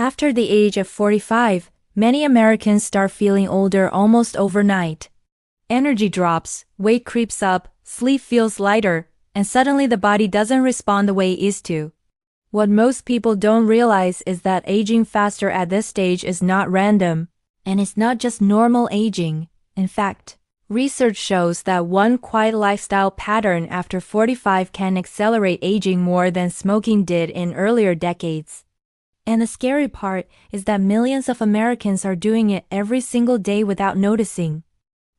After the age of 45, many Americans start feeling older almost overnight. Energy drops, weight creeps up, sleep feels lighter, and suddenly the body doesn't respond the way it used to. What most people don't realize is that aging faster at this stage is not random, and it's not just normal aging. In fact, research shows that one quiet lifestyle pattern after 45 can accelerate aging more than smoking did in earlier decades. And the scary part is that millions of Americans are doing it every single day without noticing.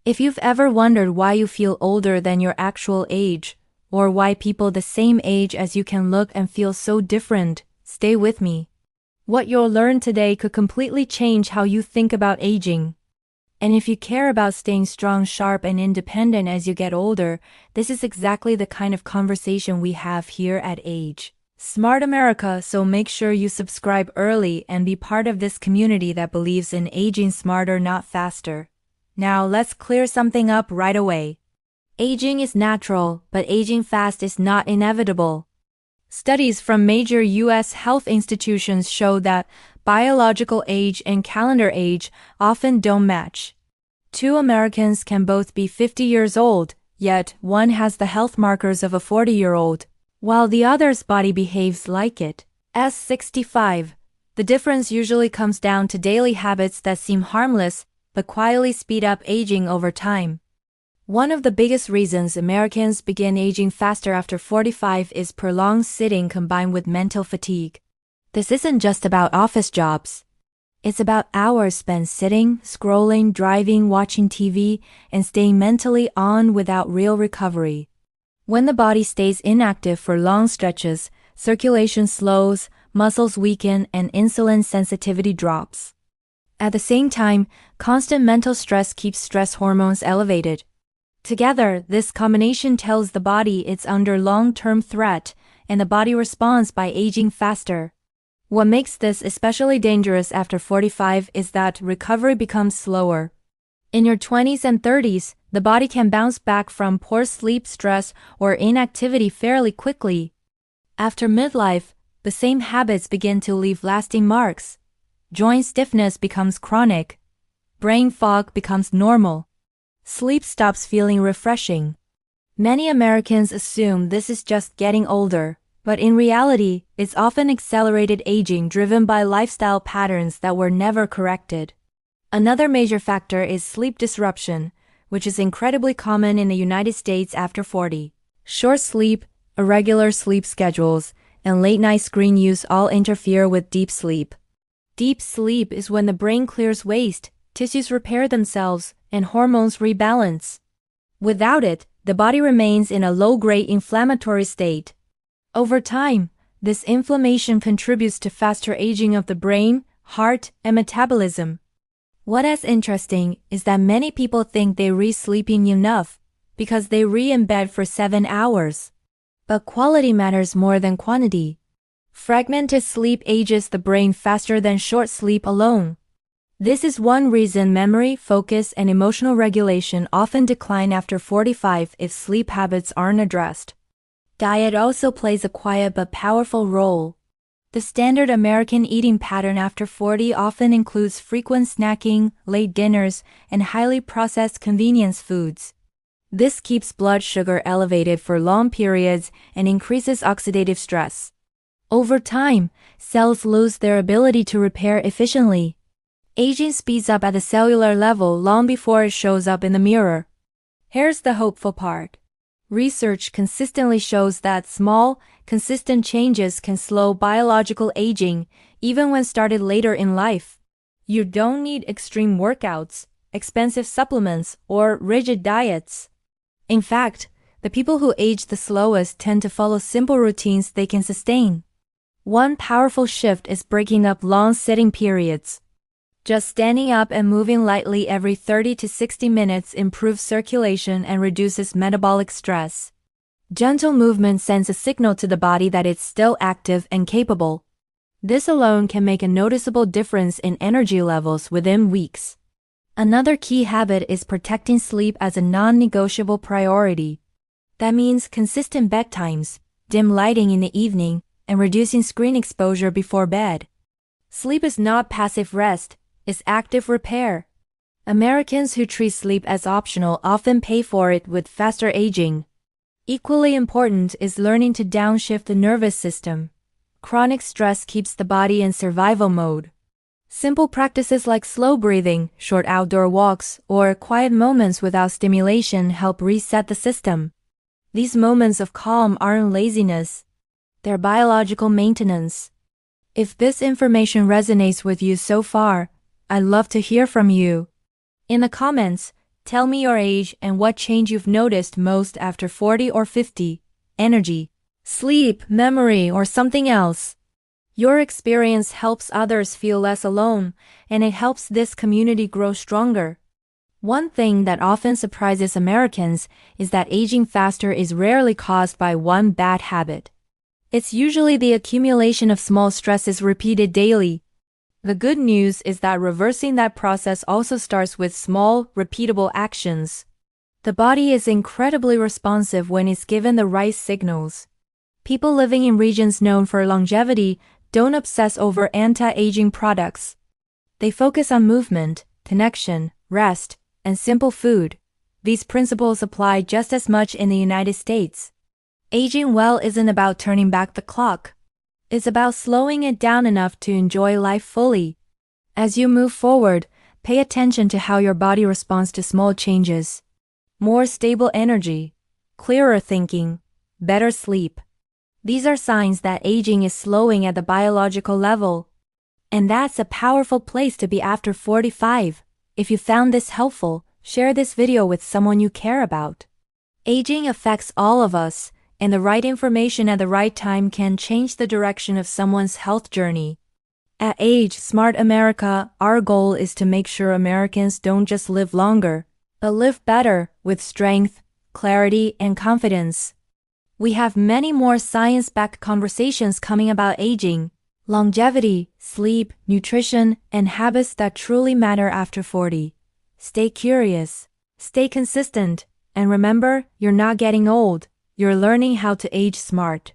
If you've ever wondered why you feel older than your actual age, or why people the same age as you can look and feel so different, stay with me. What you'll learn today could completely change how you think about aging. And if you care about staying strong, sharp, and independent as you get older, this is exactly the kind of conversation we have here at Age Smart America, so make sure you subscribe early and be part of this community that believes in aging smarter, not faster. Now let's clear something up right away. Aging is natural, but aging fast is not inevitable. Studies from major U.S. health institutions show that biological age and calendar age often don't match. Two Americans can both be 50 years old, yet one has the health markers of a 40-year-old, while the other's body behaves like it's 65. The difference usually comes down to daily habits that seem harmless but quietly speed up aging over time. One of the biggest reasons Americans begin aging faster after 45 is prolonged sitting combined with mental fatigue. This isn't just about office jobs. It's about hours spent sitting, scrolling, driving, watching TV, and staying mentally on without real recovery. When the body stays inactive for long stretches, circulation slows, muscles weaken, and insulin sensitivity drops. At the same time, constant mental stress keeps stress hormones elevated. Together, this combination tells the body it's under long-term threat, and the body responds by aging faster. What makes this especially dangerous after 45 is that recovery becomes slower. In your 20s and 30s, the body can bounce back from poor sleep, stress, or inactivity fairly quickly. After midlife, the same habits begin to leave lasting marks. Joint stiffness becomes chronic. Brain fog becomes normal. Sleep stops feeling refreshing. Many Americans assume this is just getting older, but in reality, it's often accelerated aging driven by lifestyle patterns that were never corrected. Another major factor is sleep disruption, which is incredibly common in the United States after 40. Short sleep, irregular sleep schedules, and late-night screen use all interfere with deep sleep. Deep sleep is when the brain clears waste, tissues repair themselves, and hormones rebalance. Without it, the body remains in a low-grade inflammatory state. Over time, this inflammation contributes to faster aging of the brain, heart, and metabolism. What is interesting is that many people think they're sleeping enough because they in bed for 7 hours. But quality matters more than quantity. Fragmented sleep ages the brain faster than short sleep alone. This is one reason memory, focus, and emotional regulation often decline after 45 if sleep habits aren't addressed. Diet also plays a quiet but powerful role. The standard American eating pattern after 40 often includes frequent snacking, late dinners, and highly processed convenience foods. This keeps blood sugar elevated for long periods and increases oxidative stress. Over time, cells lose their ability to repair efficiently. Aging speeds up at the cellular level long before it shows up in the mirror. Here's the hopeful part. Research consistently shows that small, consistent changes can slow biological aging, even when started later in life. You don't need extreme workouts, expensive supplements, or rigid diets. In fact, the people who age the slowest tend to follow simple routines they can sustain. One powerful shift is breaking up long sitting periods. Just standing up and moving lightly every 30 to 60 minutes improves circulation and reduces metabolic stress. Gentle movement sends a signal to the body that it's still active and capable. This alone can make a noticeable difference in energy levels within weeks. Another key habit is protecting sleep as a non-negotiable priority. That means consistent bedtimes, dim lighting in the evening, and reducing screen exposure before bed. Sleep is not passive rest, it's active repair. Americans who treat sleep as optional often pay for it with faster aging. Equally important is learning to downshift the nervous system. Chronic stress keeps the body in survival mode. Simple practices like slow breathing, short outdoor walks, or quiet moments without stimulation help reset the system. These moments of calm aren't laziness. They're biological maintenance. If this information resonates with you so far, I'd love to hear from you. In the comments, tell me your age and what change you've noticed most after 40 or 50. Energy, sleep, memory, or something else. Your experience helps others feel less alone, and it helps this community grow stronger. One thing that often surprises Americans is that aging faster is rarely caused by one bad habit. It's usually the accumulation of small stresses repeated daily. The good news is that reversing that process also starts with small, repeatable actions. The body is incredibly responsive when it's given the right signals. People living in regions known for longevity don't obsess over anti-aging products. They focus on movement, connection, rest, and simple food. These principles apply just as much in the United States. Aging well isn't about turning back the clock. It's about slowing it down enough to enjoy life fully. As you move forward, pay attention to how your body responds to small changes. More stable energy, clearer thinking, better sleep. These are signs that aging is slowing at the biological level. And that's a powerful place to be after 45. If you found this helpful, share this video with someone you care about. Aging affects all of us, and the right information at the right time can change the direction of someone's health journey. At Age Smart America, our goal is to make sure Americans don't just live longer, but live better, with strength, clarity, and confidence. We have many more science-backed conversations coming about aging, longevity, sleep, nutrition, and habits that truly matter after 40. Stay curious, stay consistent, and remember, you're not getting old. You're learning how to age smart.